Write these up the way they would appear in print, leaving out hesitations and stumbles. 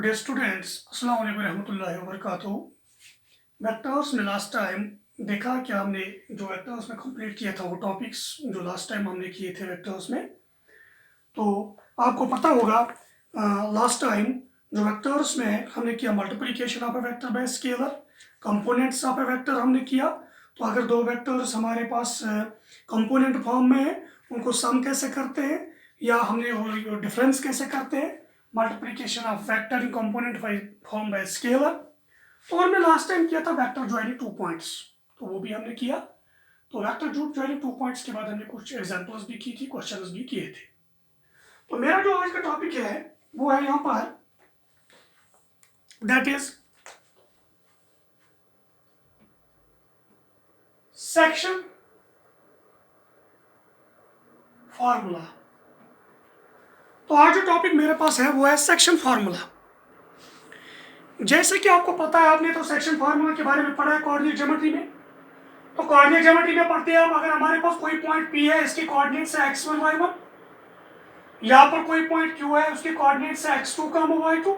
Dear students, अस्सलाम वालेकुम रहमतुल्लाहि व बरकातहू। वेक्टर्स में लास्ट टाइम देखा कि हमने जो वेक्टर्स में कंप्लीट किया था वो टॉपिक्स जो लास्ट टाइम हमने किए थे वेक्टर्स में। तो आपको पता होगा लास्ट टाइम जो वेक्टर्स में हमने किया multiplication of A vector by scalar, components of A vector हमने किया। तो अगर दो वेक्टर्स हमारे पास कंपोनेंट फॉर्म में है उनको सम कैसे करते हैं या हमने डिफरेंस कैसे करते हैं, multiplication of vector in component form by scalar. तो हमने लास्ट टाइम किया था वेक्टर ज्वाइनिंग टू पॉइंट्स, तो वो भी हमने किया। तो वेक्टर ज्वाइनिंग टू पॉइंट्स के बाद हमने कुछ एग्जांपल्स भी की थी, क्वेश्चंस भी किए थे। तो मेरा जो आज का टॉपिक है वो है यहाँ पर, दैट इज सेक्शन फार्मूला। तो आज जो टॉपिक मेरे पास है वो है सेक्शन फार्मूला। जैसे कि आपको पता है, आपने तो सेक्शन फार्मूला के बारे में पढ़ा है कोऑर्डिनेट ज्योमेट्री में। तो कोऑर्डिनेट ज्योमेट्री में पढ़ते हैं आप, अगर हमारे पास कोई पॉइंट P है, इसके कोऑर्डिनेट्स है x1 y1, यहाँ पर कोई पॉइंट Q है, उसके कोऑर्डिनेट्स है x2 y2।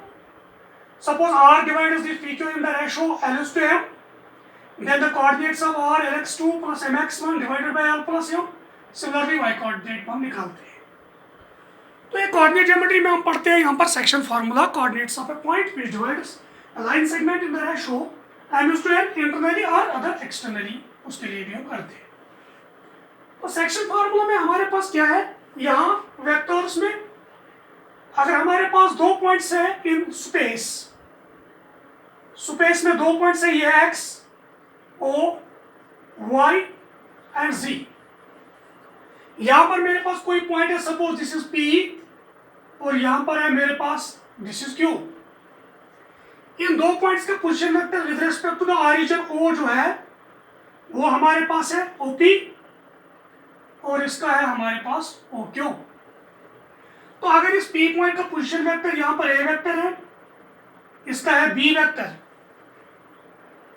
Suppose R divides this PQ in the ratio L:m, then the coordinates of R Lx2 plus Mx1 divided by L plus M। Similarly y coordinate हम निकालते हैं। तो ये कोऑर्डिनेट ज्योमेट्री में हम पढ़ते हैं यहाँ पर section formula, coordinates of A point which divides a line segment in the ratio m:n internally or other externally, उसके लिए भी हम करते हैं। तो सेक्शन फार्मूला में हमारे पास क्या है, यहाँ वेक्टर्स में अगर हमारे पास दो पॉइंट्स है इन स्पेस में दो पॉइंट्स है, ये x O y and z। यहाँ पर मेरे पास कोई पॉइंट है, सपोज दिस इज P और यहाँ पर है मेरे पास दिस इज Q। इन दो पॉइंट्स का position vector with respect to the origin O जो है वो हमारे पास है OP और इसका है हमारे पास OQ। तो अगर इस P पॉइंट का पोजीशन वेक्टर यहाँ पर A वेक्टर है, इसका है B वेक्टर,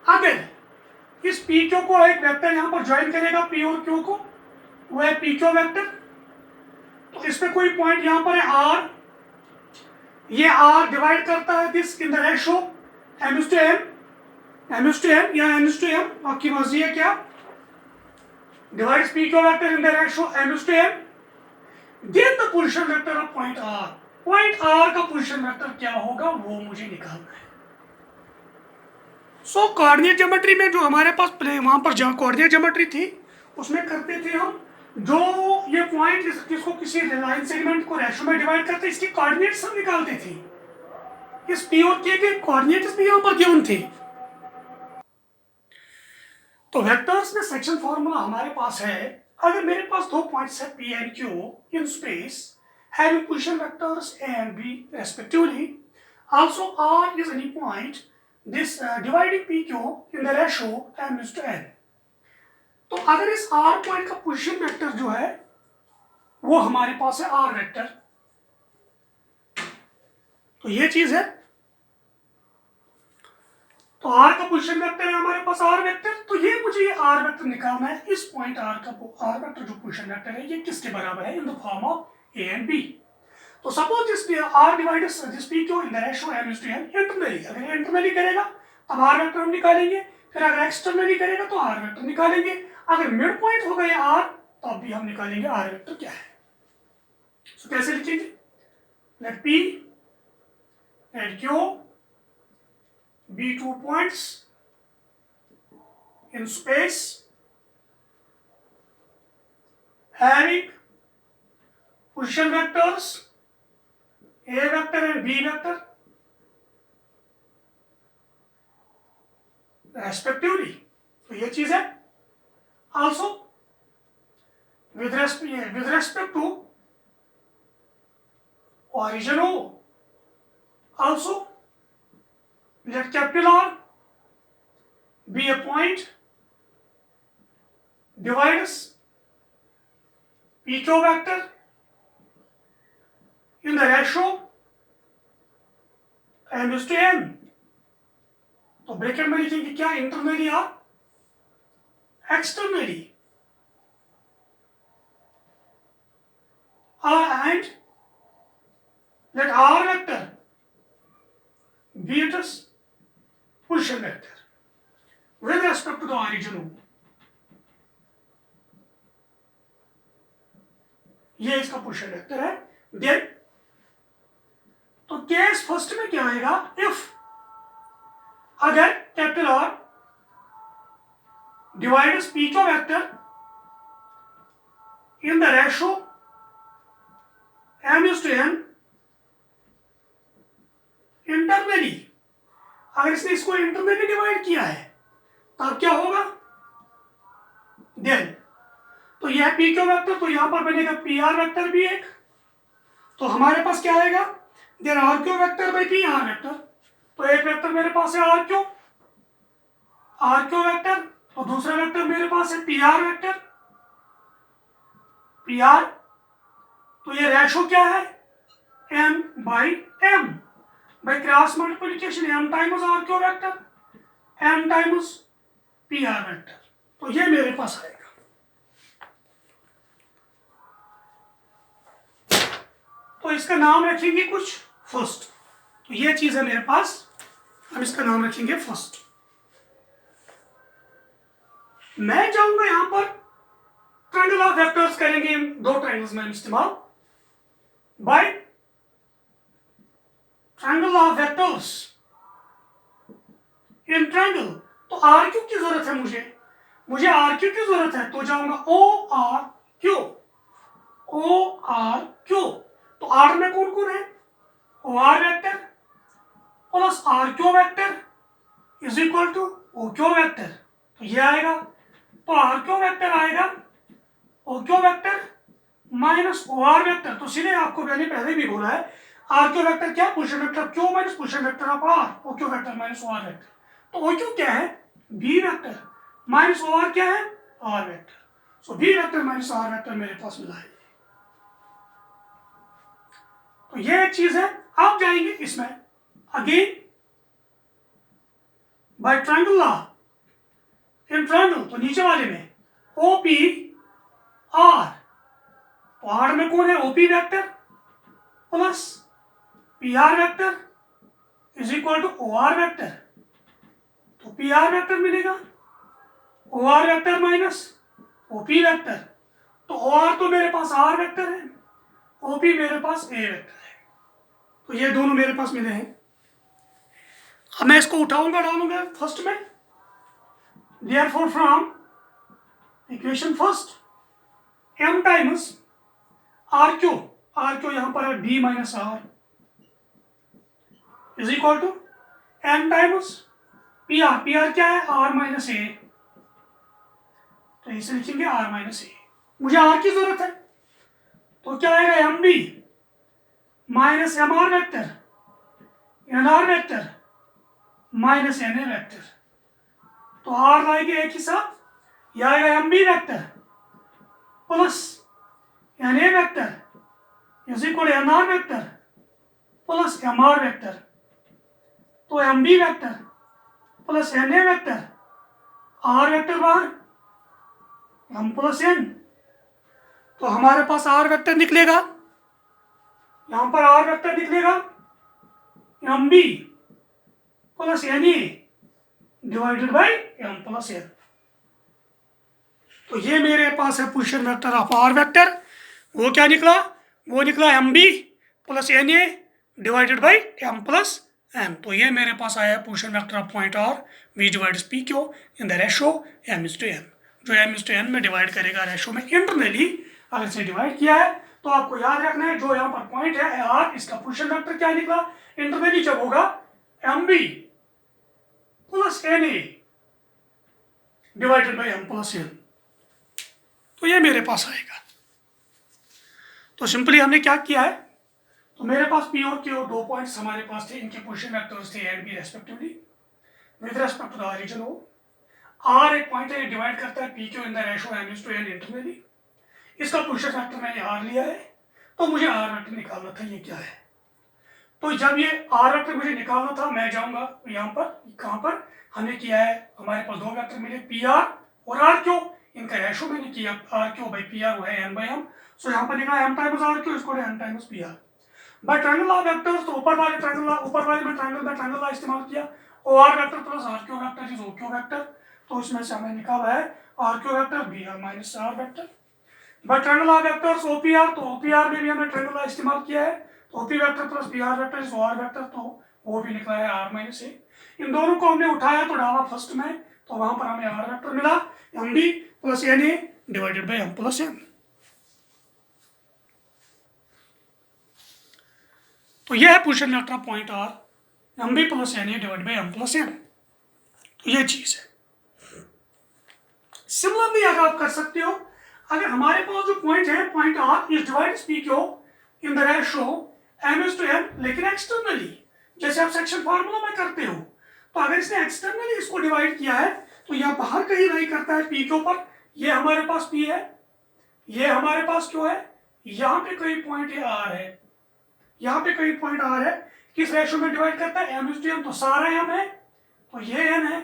अगर इस PQ को एक वेक्टर यहाँ पर ज्वाइन करेगा P और Q को, वो है PQ वेक्टर। तो इस पे कोई पॉइंट यहाँ पर है R, ये R डिवाइड करता है this in the ratio m:n या n:m, आपकी मर्जी है क्या, divides PQ vector in the ratio m:n, then the position vector of point R। Point R का पोजीशन वेक्टर क्या होगा वो मुझे निकालना है। सो कोऑर्डिनेट ज्योमेट्री में जो हमारे पास वहां पर जहाँ कोऑर्डिनेट ज्योमेट्री थी उसमें करते थे हम, जो ये पॉइंट जिसको किसी लाइन सेगमेंट को रेशो में डिवाइड करते इसकी कोऑर्डिनेट्स हम निकालते थे। इस P और K के कोऑर्डिनेट्स भी यहाँ पर गिवन थे। तो वेक्टर्स में सेक्शन फार्मूला हमारे पास है, अगर मेरे पास दो पॉइंट्स है P and Q in space having position vectors A and B respectively, also R is any point this dividing PQ in the ratio m:n। तो अगर इस R पॉइंट का पोजीशन वेक्टर जो है वो हमारे पास है R वेक्टर, तो ये चीज है। तो R का पोजीशन वेक्टर है हमारे पास R वेक्टर, तो ये मुझे ये R वेक्टर निकालना है। इस पॉइंट R का R वेक्टर जो पोजीशन वेक्टर है ये किसके बराबर है, in the form of A and B। तो suppose this R divides this PQ in the ratio m:n internally, अगर ये इंटरनली करेगा तब R वेक्टर हम निकालेंगे, फिर अगर एक्सटर्नली करेगा तो R वेक्टर निकालेंगे। अगर मिड पॉइंट होगा ये R तो अब भी हम निकालेंगे R वेक्टर क्या है। सो कैसे लिखेंगे, let P and Q be 2 points in space having position vectors A vector and B vector respectively। तो ये चीज है। also with respect to origin O, also let capital R be a point divides PQ vector in the ratio m:n। तो bracket में लिखेंगे क्या, internally या externally, and let R vector position vector with respect to the origin O. ये इसका position vector है. Then तो case first में क्या आएगा, इफ अगर capital R divides P Q vector in the ratio m/n internally, अगर इसने इसको इंटरनली डिवाइड किया है तब क्या होगा, देन तो यह पी क्यू वेक्टर, तो यहां पर बनेगा पी आर वेक्टर भी एक, तो हमारे पास क्या आएगा, then R Q vector by P R vector. तो एक वेक्टर मेरे पास है आर क्यू वेक्टर, और दूसरा वेक्टर मेरे पास है P R vector, P R. तो ये रेशो क्या है, m by m by cross multiplication m times R Q vector m times P R vector. तो ये मेरे पास आएगा. तो इसका नाम रखेंगे कुछ फर्स्ट. तो ये चीज है मेरे पास, हम इसका नाम रखेंगे फर्स्ट. मैं चाहूंगा यहां पर ट्रायंगल ऑफ वेक्टर्स करेंगे, दो ट्रायंगल्स में इस्तेमाल by triangle of vectors in triangle. तो आर क्यू की जरूरत है, मुझे आर क्यू की जरूरत है, तो जाऊंगा ओ आर क्यू. तो आर में कौन कौन है, O R vector plus R Q vector is equal to O Q vector. तो ये आएगा, तो आर क्यू वेक्टर आएगा O Q vector minus O R vector. तो सीधे आपको मैंने पहले भी बोला है, आर क्यू वेक्टर क्या, position vector Q minus position vector of R, O Q vector minus O R vector. तो ओ क्यू क्या है, B vector minus O R क्या है, R vector. So B vector minus R vector मेरे पास मिला है. तो ये एक चीज है. आप जाएंगे इसमें again by triangle law in triangle. तो नीचे वाले में ओ पी आर, तो आर में कौन है, OP vector plus P R vector is equal to O R vector. तो पी आर वेक्टर मिलेगा O R vector minus OP vector. तो ओ आर तो मेरे पास आर वेक्टर है, ओपी मेरे पास ए वेक्टर है. तो ये दोनों मेरे पास मिले हैं. अब मैं इसको उठाऊंगा, डालूंगा फर्स्ट में. Therefore from equation first m times R Q यहां पर है b minus R is equal to m times P R क्या है, r माइनस ए. तो इसे लिखेंगे r माइनस ए. मुझे r की जरूरत है, तो क्या आएगा, M B minus M R vector N R vector minus N A vector. तो आर लाएंगे एक ही साथ, यह आएगा M B vector plus N A vector is equal N R vector plus M R vector. तो M B vector plus N A vector, R vector बाहर, M plus N. तो हमारे पास आर वेक्टर निकलेगा, यहां पर आर वेक्टर निकलेगा M B plus N A divided by M plus N. तो ये मेरे पास है position vector of R vector. वो क्या निकला, वो निकला M B plus N A divided by M plus N. तो ये मेरे पास आया position vector of point R we divides P Q in the ratio M is to N. जो एम इज टू एन में डिवाइड करेगा ratio में internally, अगर इसे डिवाइड किया है तो आपको याद रखना है, जो यहाँ पर पॉइंट है आर, इसका पोजीशन वेक्टर क्या निकला इंटरनली जब होगा, M B plus N A divided by M plus N. तो ये मेरे पास आएगा. तो सिंपली हमने क्या किया है, तो मेरे पास पी और क्यू दो पॉइंट्स हमारे पास थे, इनके पोजीशन वेक्टर्स थे A and B respectively with respect to the origin O. R एक पॉइंट है, डिवाइड करता है P Q in the ratio M is to N internally. इसका पोजीशन वेक्टर मैंने आर लिया है, तो मुझे आर वेक्टर निकालना था, ये क्या है. तो जब ये आर वेक्टर मुझे निकालना था, मैं जाऊंगा यहाँ पर, कहाँ पर हमने किया है, हमारे पास दो वेक्टर मिले पी आर और आर क्यू, इनका रेशो मैंने किया R Q by P R, वो है एन बाई एम. सो यहाँ पर निकला एम टाइम्स आर क्यू, इसको N times P R. By triangle law vectors, तो ऊपर वाले में ट्रायंगल लॉ इस्तेमाल किया, O R vector plus R Q vector is O Q vector, तो इसमें से हमें निकाला है R Q vector B are minus R vector. By triangular vectors OPR, तो ओपीआर में भी हमने ट्रायंगुलर इस्तेमाल किया है, तो OP vector plus B R vector is O R vector, तो वो भी निकला है आर माइनस ए। इन दोनों को हमने उठाया तो डाला फर्स्ट में, तो वहां पर हमें आर वेक्टर मिला M B plus N A divided by M plus N. तो यह है position vector of point R M B plus N A divide by M plus N, तो यह चीज है। सिमिलरली अगर आप कर सकते हो, अगर हमारे पास जो पॉइंट है point R is divide P Q in the ratio M is to N, लेकिन एक्सटर्नली जैसे आप सेक्शन फार्मूला में करते हो, तो अगर इसने एक्सटर्नली इसको डिवाइड किया है तो यह बाहर कहीं नहीं करता है पी क्यू पर, ये हमारे पास पी है, ये हमारे पास क्यू है, यहाँ पे कहीं पॉइंट है आर है, यहाँ पे कहीं पॉइंट आर है, किस रेशियो में डिवाइड करता है एम इज टू एन, तो सारा एम है, तो ये एन है,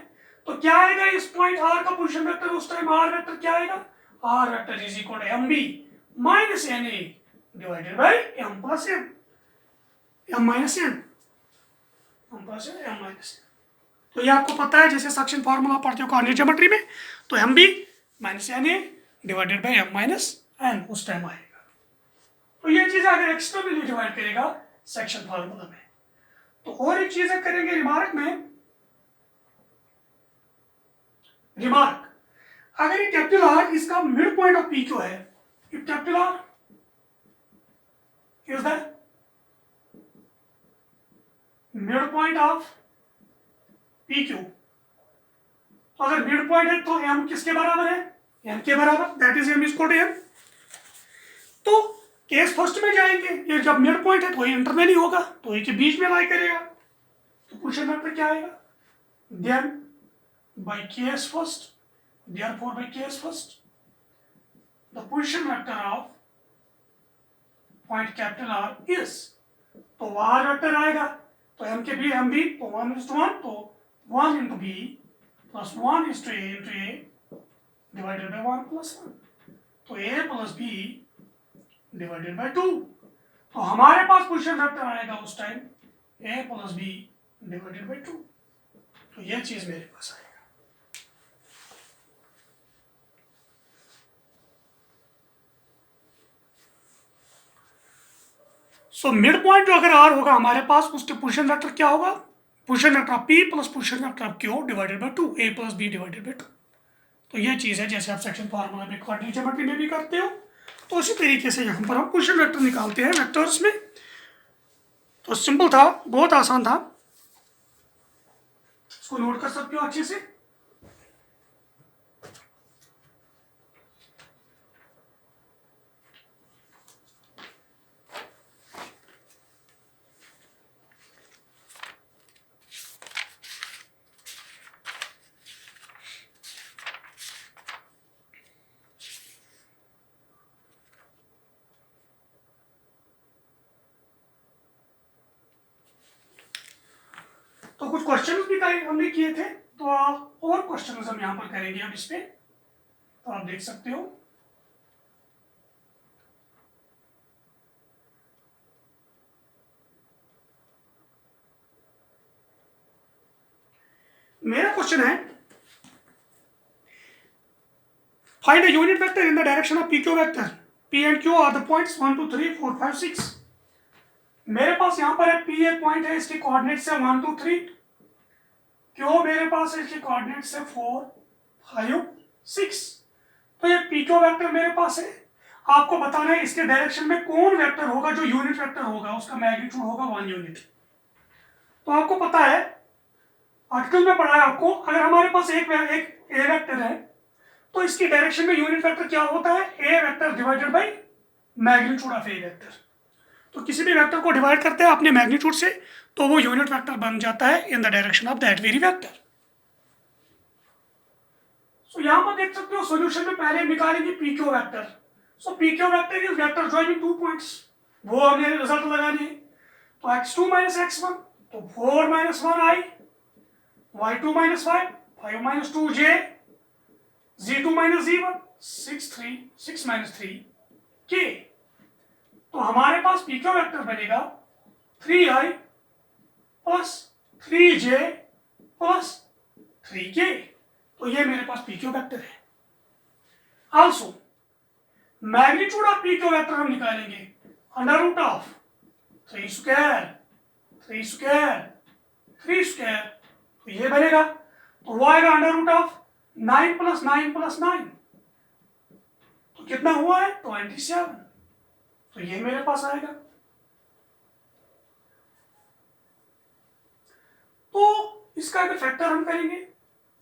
तो क्या आएगा इस पॉइंट आर का पोजीशन वेक्टर उस टाइम आर वेक्टर क्या आएगा, R vector is equal to M B minus N A divided by M plus N, M minus N, M plus N, M minus N. तो ये आपको पता है जैसे सेक्शन फार्मूला पढ़ते हो कोऑर्डिनेट ज्योमेट्री में, तो M B minus N A divided by M minus N उस टाइम आएगा। तो ये चीज अगर एक्सटर्नली डिवाइड करेगा सेक्शन फार्मूला में, तो और एक चीज करेंगे रिमार्क में, रिमार्क अगर ये कैपिटल आर इसका mid point of P Q है, if capital R is the mid point of P Q, तो अगर मिड पॉइंट है तो एम किसके बराबर है, एम के बराबर, that is M is equal to M. तो केस फर्स्ट में जाएंगे, ये जब मिड पॉइंट है तो ये इंटरनली होगा, तो ये के बीच में लाई करेगा, तो क्वेश्चन वेक्टर क्या आएगा, then by case first, therefore by case first the position vector of point capital R is, तो R वेक्टर आएगा, तो M के भी M भी, तो 1 is to 1, तो 1 into B plus 1 is to A into A divided by 1 plus 1, तो A plus B divided by 2, तो हमारे पास पोजीशन वेक्टर आएगा उस time A plus B divided by 2, तो यह चीज मेरे पास आएगा। सो मिड पॉइंट जो अगर आर होगा हमारे पास, उसके पोजीशन वेक्टर क्या होगा, position vector of P plus position vector of Q divided by 2, A plus B divided by 2। तो ये चीज़ है जैसे आप सेक्शन फार्मूला में कोऑर्डिनेट ज्योमेट्री में भी करते हो, तो उसी तरीके से यहाँ पर हम पोजीशन वेक्टर निकालते हैं वेक्टर्स में। तो सिंपल था, बहुत आसान था, इसको नोट कर सकते हो अच्छे से। तो कुछ क्वेश्चंस भी हमने किए थे, तो और क्वेश्चंस हम यहाँ पर करेंगे अब इस पे, तो आप देख सकते हो। मेरा क्वेश्चन है find a unit vector in the direction of P Q vector, P and Q R the points 1 2 3 4 5 6। मेरे पास यहाँ पर है पी एक पॉइंट है, इसके कोऑर्डिनेट से 1 2 3, क्यों मेरे पास है इसके कोऑर्डिनेट से 4 5 6, तो ये पी क्यू वेक्टर मेरे पास है। आपको बताना है इसके डायरेक्शन में कौन वेक्टर होगा जो यूनिट वेक्टर होगा, उसका मैग्नीट्यूड होगा 1 यूनिट। तो आपको पता है आर्टिकल में पढ़ा है आपको, अगर हमारे पास एक ए वेक्टर है तो इसकी डायरेक्शन में यूनिट वेक्टर क्या होता है, A vector divided by magnitude of A vector. तो किसी भी वेक्टर को डिवाइड करते हैं अपने मैग्नीट्यूड से, तो वो यूनिट वेक्टर बन जाता है in the direction of that very vector. So यहां पर देख सकते हो सॉल्यूशन में पहले निकालेंगे P Q vector. So P Q vector is vector joining 2 points, वो हमने रिजल्ट लगाने हैं। तो x2 माइनस x1, तो 4 minus 1 i, y2 minus 5, 5 minus 2 j, z2 minus z1, 6 minus 3 k। तो हमारे पास पी क्यू वेक्टर बनेगा 3i plus 3j plus 3k, तो ये मेरे पास पी क्यू वेक्टर है। Also magnitude of P Q vector हम निकालेंगे under root of 3 square 3 square 3 square, तो ये बनेगा, तो वो आएगा under root of 9 plus 9 plus 9, तो कितना हुआ है 27, तो ये मेरे पास आएगा। तो इसका अगर फैक्टर हम करेंगे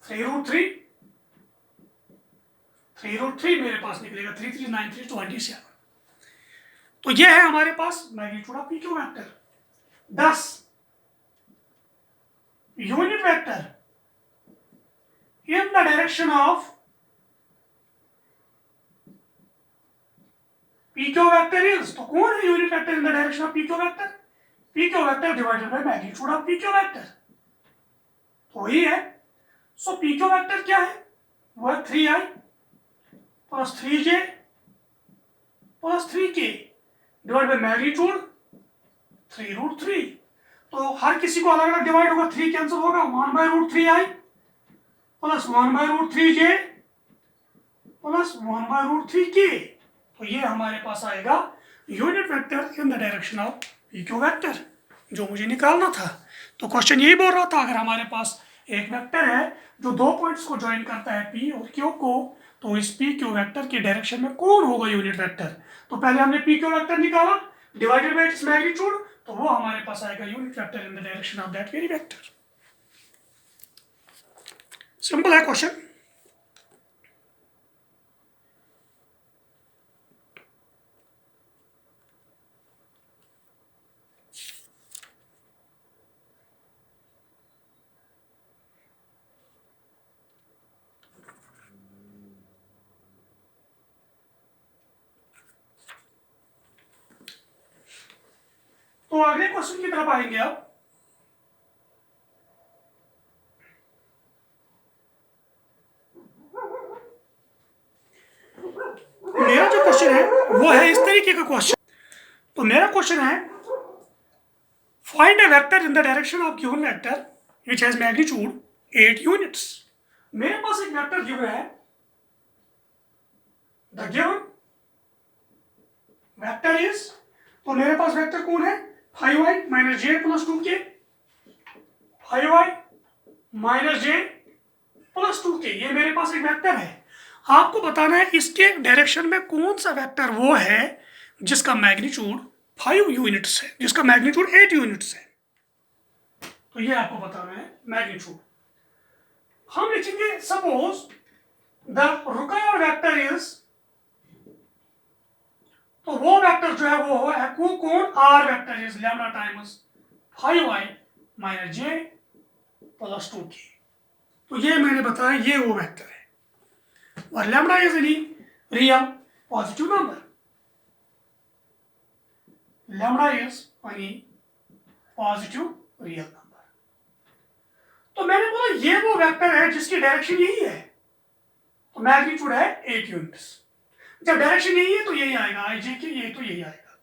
3√3 मेरे पास निकलेगा, 3393 27, तो ये है हमारे पास magnitude of P Q vector. 10 unit vector in the direction of PQ vector is, तो कौन है unit vector in the direction of PQ vector? PQ vector divided by magnitude of PQ vector, तो वही है। सो PQ वेक्टर क्या है? वह 3i plus 3j plus 3k divide by magnitude 3√3, तो हर किसी को अलग अलग डिवाइड होगा, 3 कैंसिल होगा, 1/√3i plus 1/√3j plus 1/√3k, तो ये हमारे पास आएगा unit vector in the direction of PQ vector, जो मुझे निकालना था। तो क्वेश्चन यही बोल रहा था, अगर हमारे पास एक वेक्टर है जो दो पॉइंट्स को ज्वाइन करता है P और Q को, तो इस PQ वेक्टर के डायरेक्शन में कौन होगा यूनिट वेक्टर? तो पहले हमने PQ वेक्टर निकाला डिवाइडेड बाय इट्स मैग्नीट्यूड, तो वो हमारे पास आएगा unit vector in the direction of that very vector. Simple है क्वेश्चन। तो अगले क्वेश्चन की तरफ आएंगे आप। मेरा जो क्वेश्चन है वो है इस तरीके का क्वेश्चन। तो मेरा क्वेश्चन है find a vector in the direction of given vector which has magnitude 8 units. मेरे पास एक वेक्टर गिवन है, द गिवन वेक्टर इज, तो मेरे पास वेक्टर कौन है 5i minus j plus 2k, 5i minus j plus 2k, ये मेरे पास एक वेक्टर है। आपको बताना है इसके डायरेक्शन में कौन सा वेक्टर वो है जिसका मैग्नीट्यूड 5 यूनिट्स है, जिसका मैग्नीट्यूड 8 यूनिट्स है, तो ये आपको बताना है मैग्नीट्यूड। हम लिखेंगे suppose the required vector is, तो वो वेक्टर जो है वो है कौन R vector is lambda times 5i minus j plus 2k, तो ये मैंने बताया ये वो वेक्टर है, और lambda is any real positive number, lambda is any positive real number. तो मैंने बोला ये वो वेक्टर है जिसकी डायरेक्शन यही है, तो मैग्नीट्यूड है 8 यूनिट्स। जब डायरेक्शन यही है तो यही आएगा आई जे के, ये तो यही आएगा,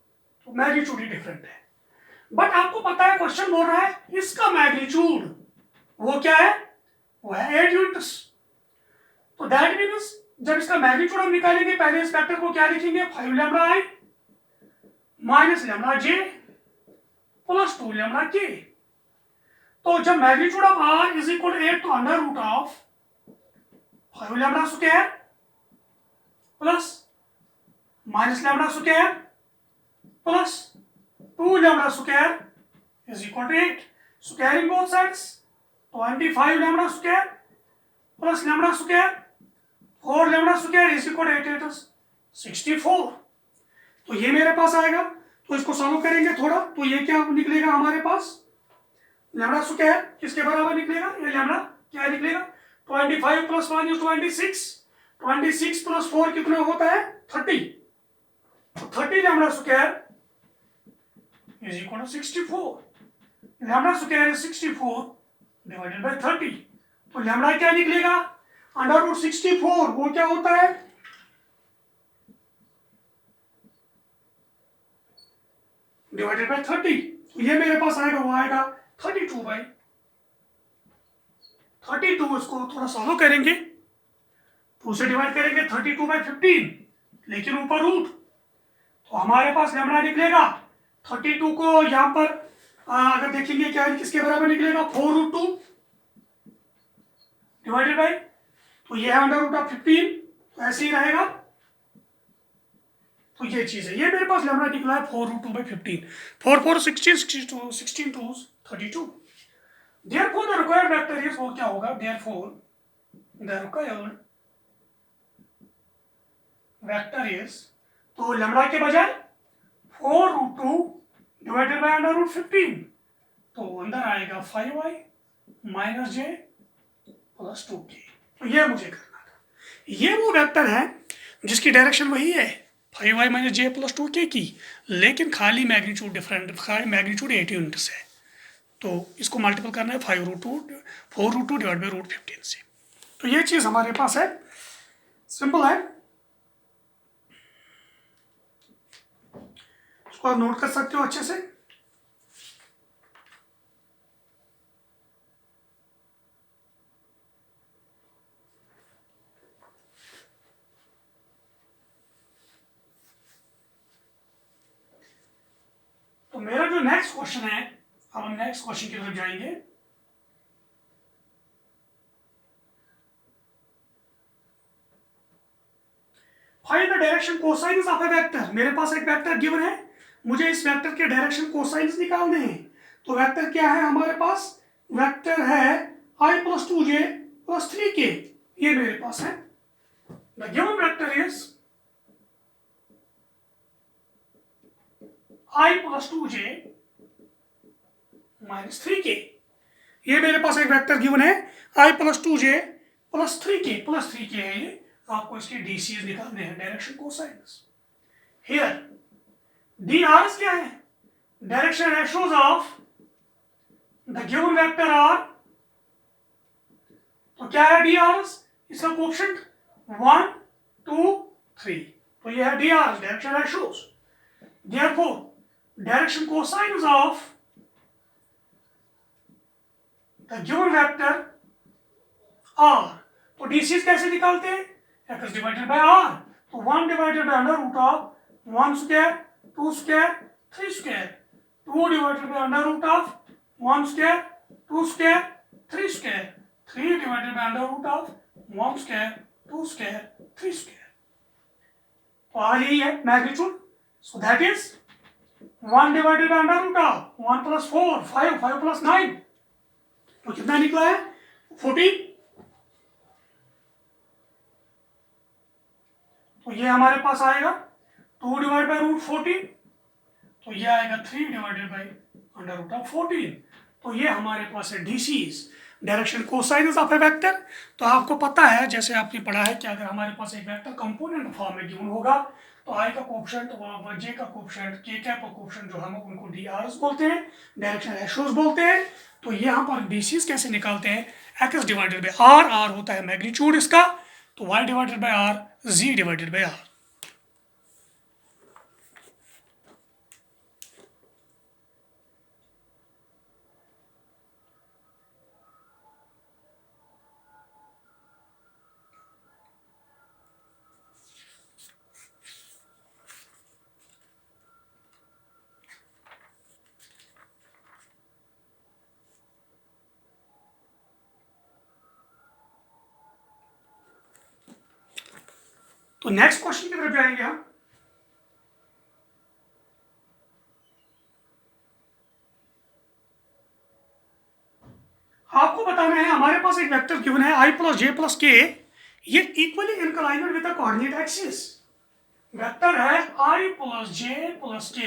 तो मैग्नीट्यूड ही डिफरेंट है। बट आपको पता है क्वेश्चन बोल रहा है इसका मैग्नीट्यूड वो क्या है, वो है 8 यूनिट्स। तो दैट मीन्स जब इसका मैग्नीट्यूड हम निकालेंगे पहले इस वेक्टर को क्या लिखेंगे 5 lambda I minus lambda J plus 2 lambda K. तो जब magnitude of R is equal 8, तो under root of 5 lambda square plus minus lambda square plus 2 lambda square is equal to 8, squaring both sides 25 lambda square plus lambda square 4 lambda square is equal to 64, तो ये मेरे पास आएगा। तो इसको solve करेंगे थोड़ा, तो ये क्या निकलेगा हमारे पास लैम्डा स्क्वायर किसके बराबर निकलेगा, ये लैम्डा क्या निकलेगा 25 प्लस 1 इज 26, 26 प्लस 4 कितना होता है 30, तो 30 lambda square is equal to 64, lambda square is 64 divided by 30, तो लैम्डा क्या निकलेगा अंडर रूट 64, वो क्या होता है डिवाइडेड बाय 30, तो ये मेरे पास आएगा वो आएगा 32 बाई 32 इसको थोड़ा सॉल्व करेंगे, 2 से डिवाइड करेंगे 32/15, लेकिन ऊपर रूट, तो हमारे पास लैम्डा निकलेगा 32 को यहाँ पर अगर देखेंगे क्या किसके बराबर निकलेगा, 4√2 डिवाइडेड बाई, तो ये है √15, तो ऐसे ही रहेगा। तो ये चीज है, ये मेरे पास लैम्डा निकला है 4√2/15, 4 4 16 62 16 2 32। Therefore the required vector is, वो क्या होगा, therefore the required vector is, तो लैम्डा के बजाय 4√2 डिवाइडेड बाय √15, तो अंदर आएगा 5y minus j plus 2k। तो ये मुझे करना था, ये वो वेक्टर है जिसकी डायरेक्शन वही है 5y minus j plus 2k की, लेकिन खाली मैग्नीट्यूड डिफरेंट, खाली मैग्नीट्यूड 8 यूनिट्स है, तो इसको मल्टीपल करना है 4√2 डिवाइड बाई √15 से। तो ये चीज़ हमारे पास है, सिंपल है, इसको आप नोट कर सकते हो अच्छे से। तो मेरा जो नेक्स्ट क्वेश्चन है, अब हम नेक्स्ट क्वेश्चन की तरफ जाएंगे। Find the direction cosines of A vector. मेरे पास एक वेक्टर गिवन है, मुझे इस वेक्टर के डायरेक्शन कोसाइन्स निकालने हैं। तो वेक्टर क्या है हमारे पास, वेक्टर है i + 2j + 3k, ये मेरे पास है। The given vector is i + 2j - 3k, ये मेरे पास एक वेक्टर गिवन है i + 2j + 3k, plus 3k है ये, आपको इसके डीसीज निकालने हैं, डायरेक्शन कोसाइन्स। हियर drs क्या है, direction ratios of the given vector R, तो क्या है drs, इसका कोएफिशिएंट 1 2 3, तो ये है drs, direction ratios. Therefore direction cosines of the given vector r, तो डीसीज कैसे निकालते हैं, x डिवाइडेड बाय r, तो 1 divided bye √1 square 2 square 3 square, 2 divided by √1 square 2 square 3 square, 3 divided by √1 square 2 square 3 square, तो आ यही है magnitude. So that is 1 divided bye √1 + 4 5 5 + 9, तो कितना निकला है 14। तो ये हमारे पास आएगा 2 डिवाइड बाई √14, तो ये आएगा 3 डिवाइडेड बाई √14, तो ये हमारे पास है DCs, direction cosines of A vector. तो आपको पता है, जैसे आपने पढ़ा है कि अगर हमारे पास एक वेक्टर कंपोनेंट फॉर्म में गिवन होगा, तो i का कोएफिशिएंट व j का कोएफिशिएंट k कैप का कोएफिशिएंट जो हम उनको drs बोलते हैं, डायरेक्शन रेशियोज बोलते हैं। तो यहाँ पर डीसीज कैसे निकालते हैं, x divided by r, r होता है मैग्नीट्यूड इसका, तो y divided by r, z divided by r। तो नेक्स्ट क्वेश्चन की तरफ जाएंगे हम। आपको बताना है हमारे पास एक वेक्टर गिवन है i + j + k, ये equally inclined with the coordinate axis. Vector है i + j + k,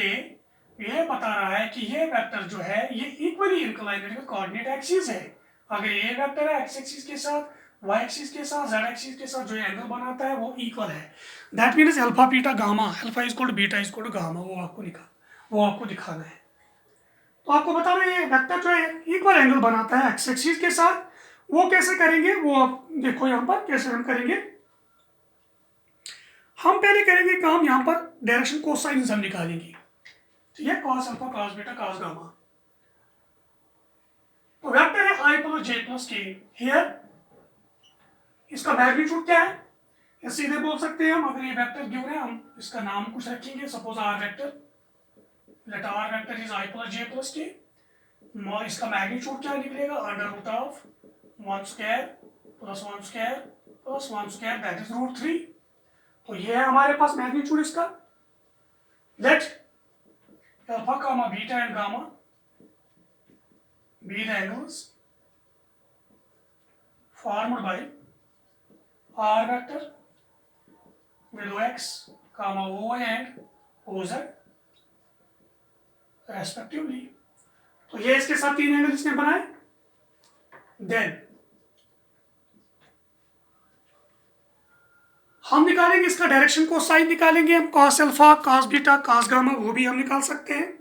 ये बता रहा है कि ये वेक्टर जो है ये equally inclined with coordinate axis है। अगर ये वेक्टर है x एक्सिस के साथ, y एक्सिस के साथ, z एक्सिस के साथ जो एंगल बनाता है वो इक्वल है, that means alpha beta gamma, alpha = beta = gamma, वो आपको दिखाना है। तो आपको बताना है ये वेक्टर जो है इक्वल एंगल बनाता है x एक्सिस के साथ, वो कैसे करेंगे वो आप देखो यहाँ पर कैसे हम करेंगे। हम पहले करेंगे काम, यहाँ पर डायरेक्शन कोसाइन्स हम निकालेंगे, ठीक है, cos alpha cos beta cos gamma. तो वेक्टर है आई प्लस जे प्लस के। हियर इसका मैग्नीट्यूड क्या है, या सीधे बोल सकते हैं हम, अगर ये वेक्टर गिवन है हम इसका नाम कुछ रखेंगे, suppose R vector, let R vector is I plus J plus K. इसका मैग्नीट्यूड क्या निकलेगा, under root of 1 square plus 1 square plus 1 square, that is root 3। तो ये है हमारे पास मैग्नीट्यूड इसका। Let alpha comma beta and gamma be the angles formed by R vector with OX, OY and OZ respectively। तो ये इसके साथ 3 एंगल इसने बनाए। देन हम निकालेंगे इसका डायरेक्शन को, साइन निकालेंगे हम, cos alpha cos beta cos gamma, वो भी हम निकाल सकते हैं।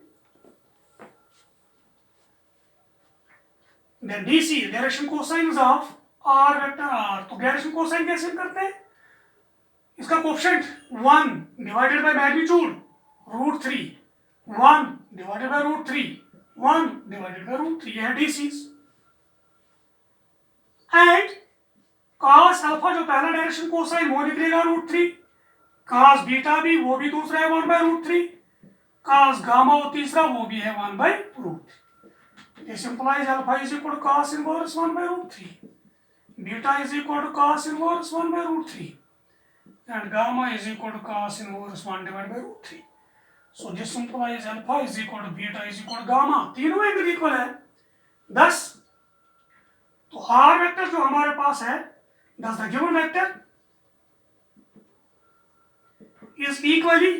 Then DC direction cosine of R vector R. तो डायरेक्शन कोसाइन कैसे करते हैं, इसका coefficient 1 divided by magnitude root 3, 1 divided by root 3, 1 divided by root 3, यह डीसी। एंड cos अल्फा जो पहला डायरेक्शन कोसाइन वो निकलेगा रूट 3, cos बीटा भी वो भी दूसरा है 1 बाय रूट 3, cos गामा वो तीसरा वो भी है 1 by root 3। This implies alpha is equal to cos inverse 1 by root 3, beta is equal to cos inverse 1 by root 3 and gamma is equal to cos inverse 1 divided by root 3. So this implies alpha is equal to beta is equal to gamma, तीनों angle equal है। thus तो r vector जो हमारे पास है, thus the given vector is equally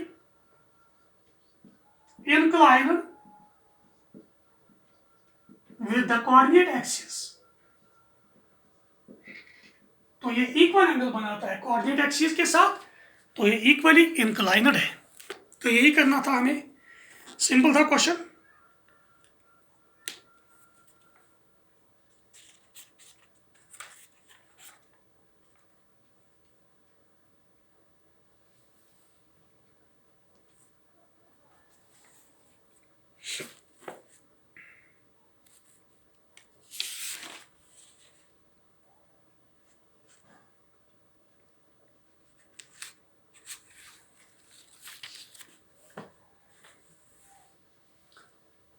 inclined with the coordinate axis। तो ये equal angle बनाता है कोऑर्डिनेट एक्सिस के साथ, तो ये इक्वली इंक्लाइनड है। तो यही करना था हमें, सिंपल था क्वेश्चन।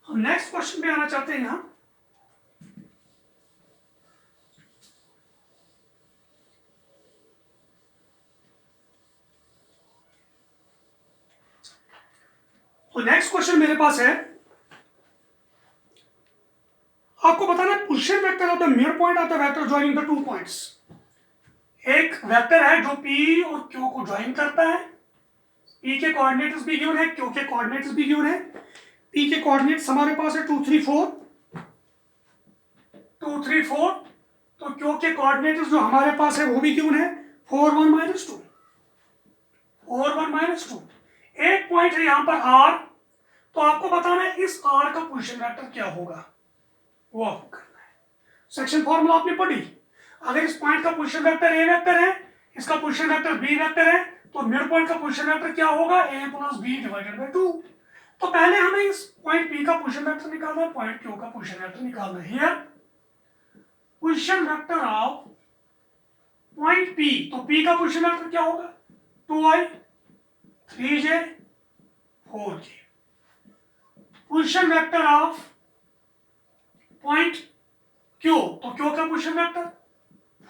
हम नेक्स्ट क्वेश्चन पे आना चाहते हैं। यहां तो नेक्स्ट क्वेश्चन मेरे पास है, आपको बताना है position vector of the mid point of the vector joining the 2 points. एक वेक्टर है जो P और Q को ज्वाइन करता है, P के कोऑर्डिनेट्स भी गिवन है, Q के कोऑर्डिनेट्स भी गिवन है। P के कोऑर्डिनेट्स हमारे पास है 2 3 4, 2 3 4। तो Q के कोऑर्डिनेट्स जो हमारे पास है वो भी गिवन है 4 1 -2, 4 1 -2। एक पॉइंट है यहां पर R, तो आपको बताना है इस R का पोजीशन वेक्टर क्या होगा, वो आपको करना है। सेक्शन फॉर्मूला आपने पढ़ी, अगर इस पॉइंट का पोजीशन वेक्टर A वेक्टर है, इसका पोजीशन वेक्टर B वेक्टर है, तो मिड पॉइंट का पोजीशन वेक्टर क्या होगा, A + B डिवाइडेड बाय 2। तो पहले हमें इस पॉइंट P का पोजीशन वेक्टर निकालना है, पॉइंट Q का पोजीशन वेक्टर निकालना है। Here position vector of point P, तो P का पोजीशन वेक्टर क्या होगा, 2i 3j 4k। Position vector of point Q, तो Q का position vector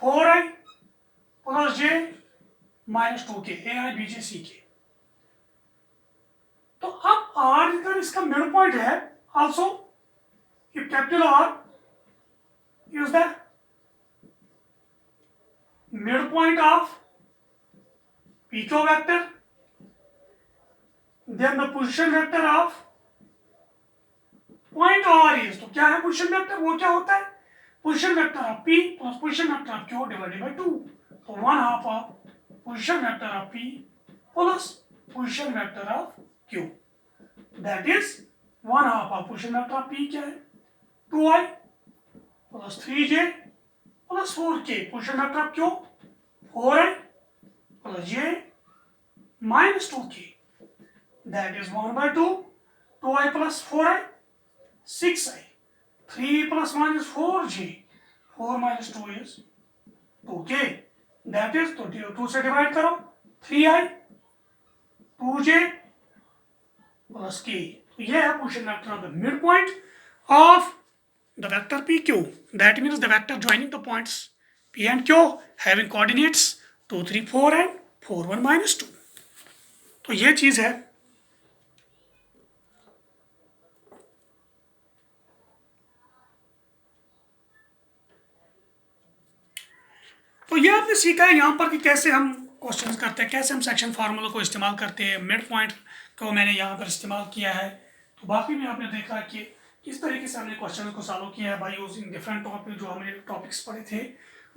4i + j - 2k, ai bj ck। तो अब R अगर इसका मिड पॉइंट है, also if capital R is the midpoint of PQ vector, then the position vector of point R is, तो क्या है पोजीशन वेक्टर, वो क्या होता है, position vector of P plus position vector of Q divided by 2। तो 1/2 of position vector of P plus position vector of Q, that is 1/2 of position vector of P क्या है, 2i + 3j + 4k। Position vector of Q 4i + j - 2k, that is 1/2, 2i + 4i 6i 3 plus 1 is 4j. 4 minus 2 is 2k. That is, तो 2 से divide करो, 3i 2j plus k. तो ये है position vector of the midpoint of the vector PQ. That means the vector joining the points P and Q having coordinates 2, 3, 4 and 4, 1, minus 2. तो ये चीज है। तो ये आपने सीखा है यहाँ पर कि कैसे हम क्वेश्चंस करते हैं, कैसे हम सेक्शन फार्मूला को इस्तेमाल करते हैं। मिड पॉइंट को मैंने यहाँ पर इस्तेमाल किया है। तो बाकी में आपने देखा कि किस तरीके से हमने क्वेश्चन को सॉल्व किया है बाय यूजिंग डिफरेंट टॉपिक, जो हमने टॉपिक्स पढ़े थे,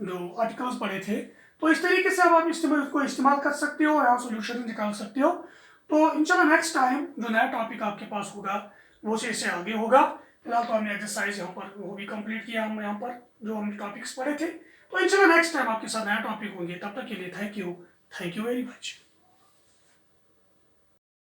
जो आर्टिकल्स पढ़े थे। तो इस तरीके से अब आप इस्तेमाल कर सकते हो या सोल्यूशन निकाल सकते हो। तो इंशाल्लाह नेक्स्ट टाइम जो नया टॉपिक आपके पास होगा वो से इससे आगे होगा। फिलहाल तो हमने एक्सरसाइज यहाँ पर वो भी कंप्लीट किया, हम यहाँ पर जो हमने टॉपिक्स पढ़े थे। तो इंशाल्लाह नेक्स्ट टाइम आपके साथ नया टॉपिक होंगे। तब तक के लिए थैंक यू वेरी मच।